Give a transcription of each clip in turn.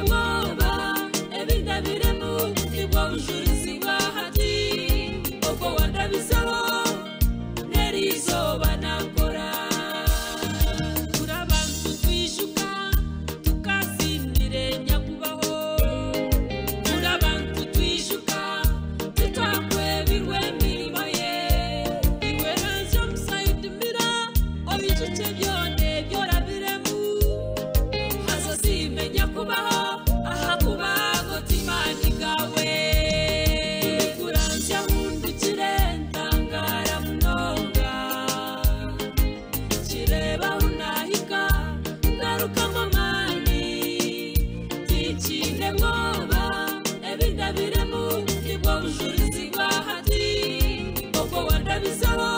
mwoba ebindabiremu nibwo bujurizi bahati ubwo wandabisabo nerizoba nakora turabantu twishuka tukazindire nyakubaho turabantu twishuka tutakwebirwe mirimo ye iwe nazo musayidimira obicuce byone byorabiremu hazo simenya kubaho aha kubago timani gawe kuranzya hundukire ntangara munonga kireba unahika ngaruka mamani tikine mwoba ebindabiremu nibwo bujurizi bahati ubwo wandabisabo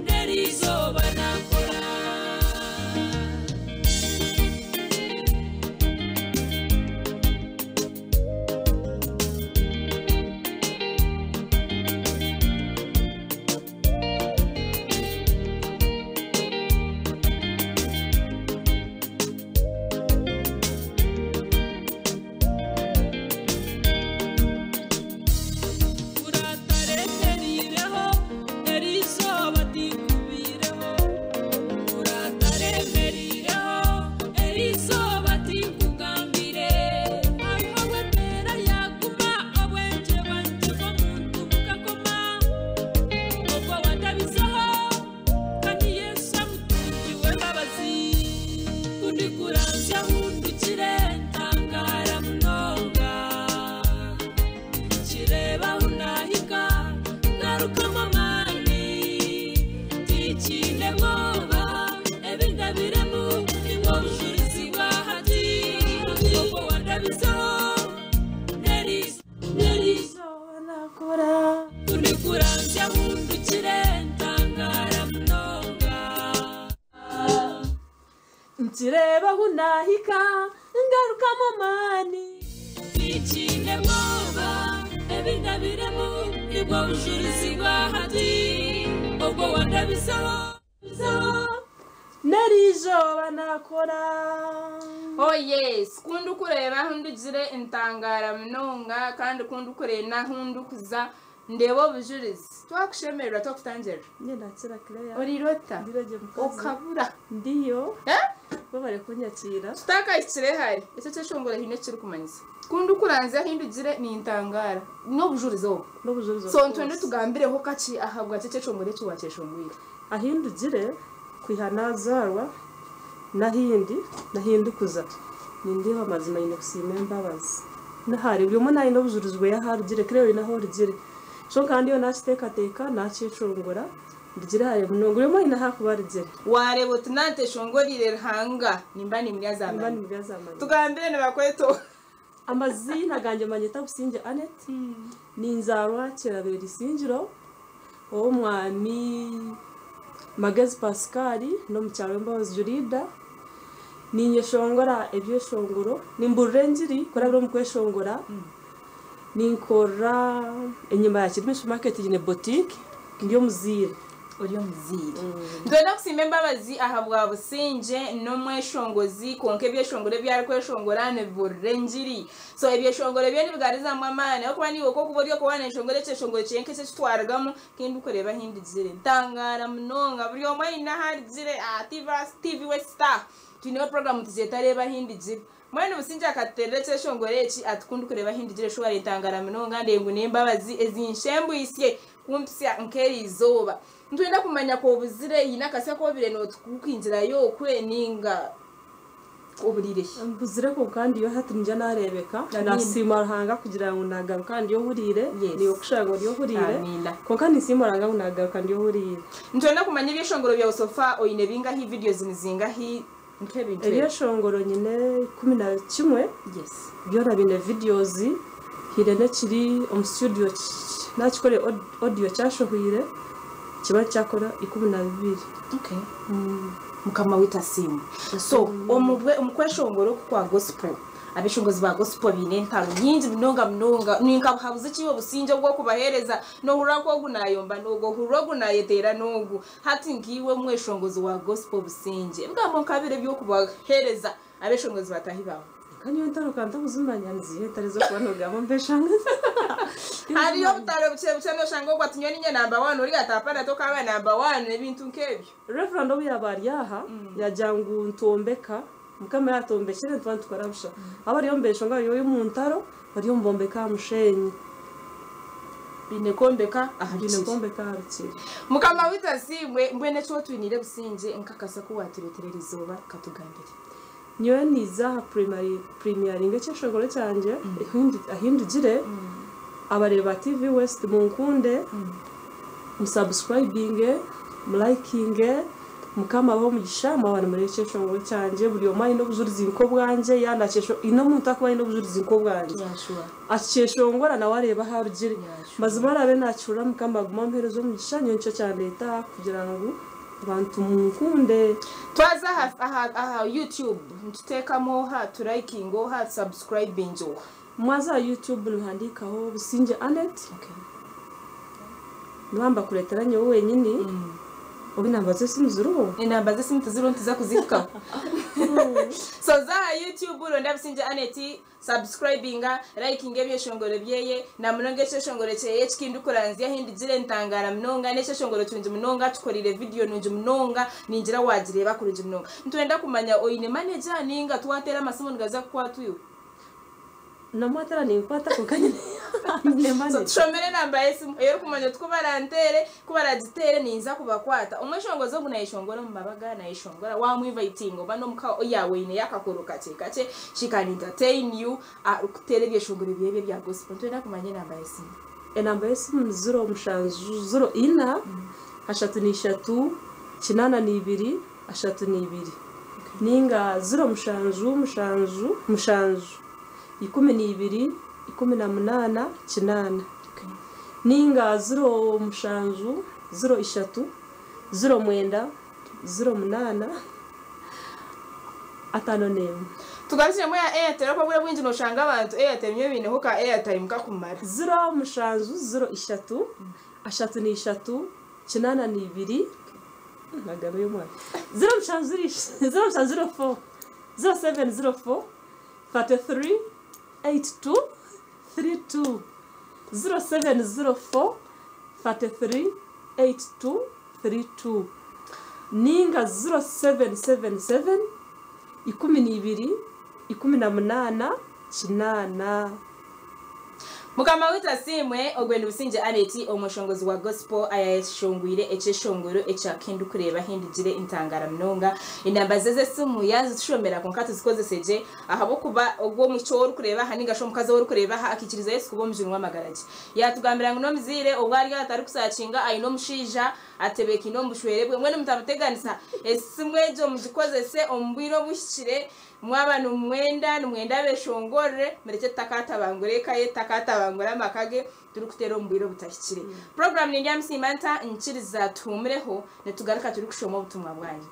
nerizoba nakora urataremereho erizoba tikubireho urataremereho erizoba tikugambire aho wetera yaguma abwenje banje bo muntu mukakoma ubwo wandabizaho kandi Yesu amutungiwe babazi kundi kuranzya hundukire ntangara munonga kireba unahika ngaruka mamani tikine mwoba ebindabiremu nibwo bujurizi bahati ubwo wandabizaho nerizoba nakora kundi kuranzya hundukire ntangara munonga nkireba hunahika ngaruka mamani tikine mwoba ebindabiremu nibwo bujurizi bahati ubwo wandabizaho nerizoba nakora Oh yes, kundu kureba hundugire intangara munonga kandi kundu kurena hundukuza ndebo bujurizi twakushemerera twakutangira ngenda kira Clare orirota ndiroje mukazi okabura ndiyo bo bare kunyakira tutakayikire hari ese cyeshongora hine kiri kumanyiza kundu kuranze hindugire ni intangara no bujurizi ho no bujurizo so ntwende tugambireho kaci ahabwa cyeshongore cyo wakeshongwira ahindugire kwihanazarwa nahindukuza nindiho amazina yine kusime mbabazi nahari buri umwe no bujurizwe yaharugire Clare naho rugire so kandi yo nakitekateka nakicungura ndigire hari munongo urimo ina hakubarigire warebo tunante shongorire hanga nimbani mbyazamani tugambire ne bakweto amazina ganje manyeta Busingye Annet ninzarwa kirabera isingiro omwami Magezi Pascal no mucyaro mbabazi Jurida ninyeshongora ebyeshongoro nimburengiri korabro mukweshongora ninkora enyuma ya kirimi supermarket yine boutique ndiyo muzire uriyo muzire ndwenda kusime mbabazi ahabwa Busingye no mweshongozi konke byeshongore byari kweshongora ne burengiri so ebyeshongore byo nibigariza mwamane okuba niwo ko kuburyo ko wane shongore cyeshongore cyenke cyitwaragamo kindi ukoreba hindi zire ntangara munonga buryo mwe ina hari zire TV West Star tuniyo program tuzetareba hindi zire mwene Busingye akaterere cyeshongore eki atukunda kureba hindi zire shwa ritangara munonga ndengu nembabazi ezinshembu isye kumpsya nkeri izoba ndwenda kumanya ko buzire yina kase ko bire no tukwinjira yo kwe ninga oburire mbuzire ko kandi yo hatinja narebeka nasimara kugira ngo nagaruka kandi yo hurire niyo kushango yo hurire ko kandi simara ngo nagaruka kandi yo hurire ndwenda kumanya ibyeshongoro bya Sofa oyine binga hi videos nizinga hi nkebintu ibyeshongoro nyine 11 yes byora bine videos hirene kiri studio nakikore audio cyashohire kiba cyakora 12 okay mukama wita simu so umkweshongoro kwa gospel abishongozi ba gospel bine ntaro nyinji binonga ninka habuze kibo Busingye bwo kubahereza no hura ko gunayomba nogo huro gunayetera nogu hati ngiwe umweshongozi wa gospel Busingye bwamo kabire byo kubahereza abishongozi batahibaho kanyo ntaro kanta kuzimanya nziye tarizo kwanogamo mbeshangaza hariyo butaro buce no shango kwa tinyoni nye number 1 uri atapana to kaba number 1 ebintu nkebyo reverend obu yabari aha yajangu ntombeka mukama yatombekere ntwantu karabusha abari yombeshonga yo muntaro bari yombombeka mushenyi binekombeka ahakiri mukama witasimwe mbwene cyo twinire Busingye nkakasa ko watureterera izoba katugambire niyo niza premiering cy'eshongoro cyanje ahindugire abareba TV West munkunde musubscribing liking mukama bo mugishama abantu muri cy'eshongoro cyanje buri omani no buzuriza inko bwanje yandakesho ino muntu akwaye no buzuriza inko bwanje akeshongora na wareba harugire mazima rabe nacura mukamba guma mperezo mugishanyo nicyo cyane leta kugira ngo abantu munkunde twaza aha YouTube ntutekamo ha likingo ha subscribing mwaza YouTube nhandikaho Busingye Annet namba kureteranye wowe wenyine obi nambaze simuzuru inambaze simutuzuru ntiza kuzifika so za YouTube ronda Busingye Annet subscribinga liking ebyeshongoro byeye na munonge cyeshongoro cyeye kikindu kuranzia hindi zire ntangara mnonga nesheshongoro tunje mnonga tukorire video nunje mnonga ninjira wagireba kuruje mnonga ntwenda kumanya oine manager ninga twatera amasomo ngaza kwatuyo namatara ni mpata kokanye so shomere namba yesu yero kumanya tkubarantere kubaragitere ninza kubakwata umweshongozo bunayishongora mu mabaga na yishongora wamwivitingo bano muka yawe ine yakakoroka kace she can entertain you akutere byeshongora byebe bya gospel twenda kumanya namba yesu namba yesu 0 mushanzu 0 ina ashatu ni 3 kinana ni 2 ashatu ni 2 ninga 0 mushanzu 12 18 kinana ninga 0 mushanzu 0 ishatu 0 mwenda 0 munana atano nemu tugarukire mu ya Airtel ko bure bwinji no shanga abantu Airtel mye bine hoka Airtel mukakumara 0 mushanzu 0 ishatu ashatu ni 3 kinana ni 2 nagabe yo mwana 0 mushanzu 04 0704 33 82 32 0704 33 82 32 ninga 0777 12 18 kinana mukama witasimwe ogwenda Busingye Annet omweshongozi wa gospel ayashongwire echeshongoro echakindu kureba hindugire intangara mnonga inamba zeze simu yazi tushomera konkati zikoze seje ahabo kuba ogwo mucyo kureba haninga sho mukaza wori kureba akikiriza Yesu kubo mujunwa magaraje yatugambira ngo mizire obwari gatari kusacinga ayino mushija atebeka ino mushwerebwe mwene mutabuteganisa esimwejo muzikoze se ombwiro bushikire mwabanu mwenda beshongore mereke takata bangore kaye takata bangora makage turi kutero mbwiro butashyikire program ni NDYAMUSIIMANTA nkiriza tumureho netugaruka turi kushoma ubutumwa bwanyu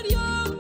Yo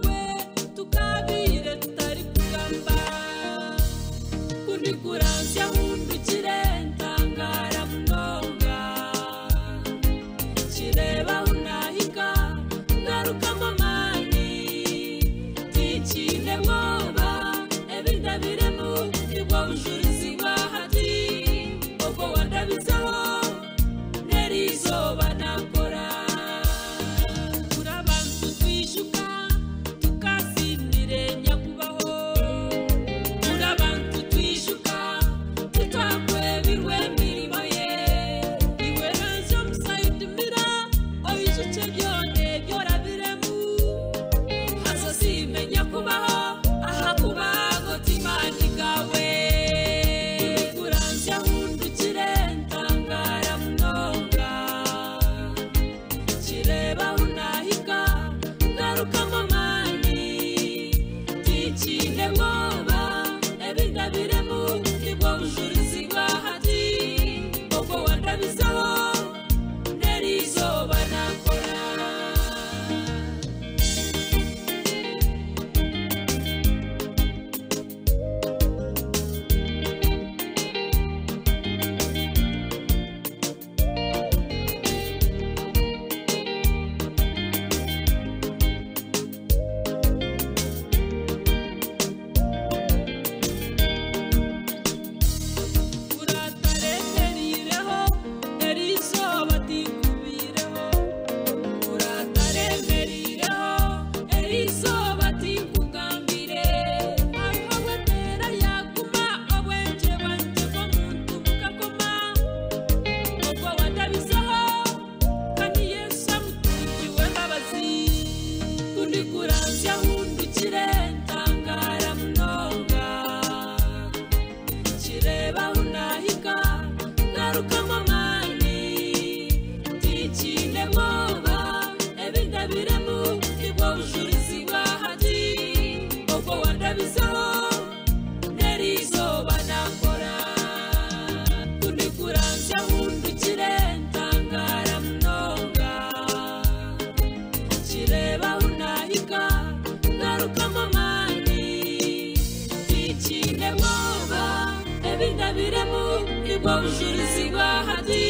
ubwo bujulizi bwahati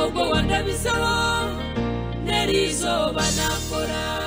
ubwo wandabisaho nerizoba nakora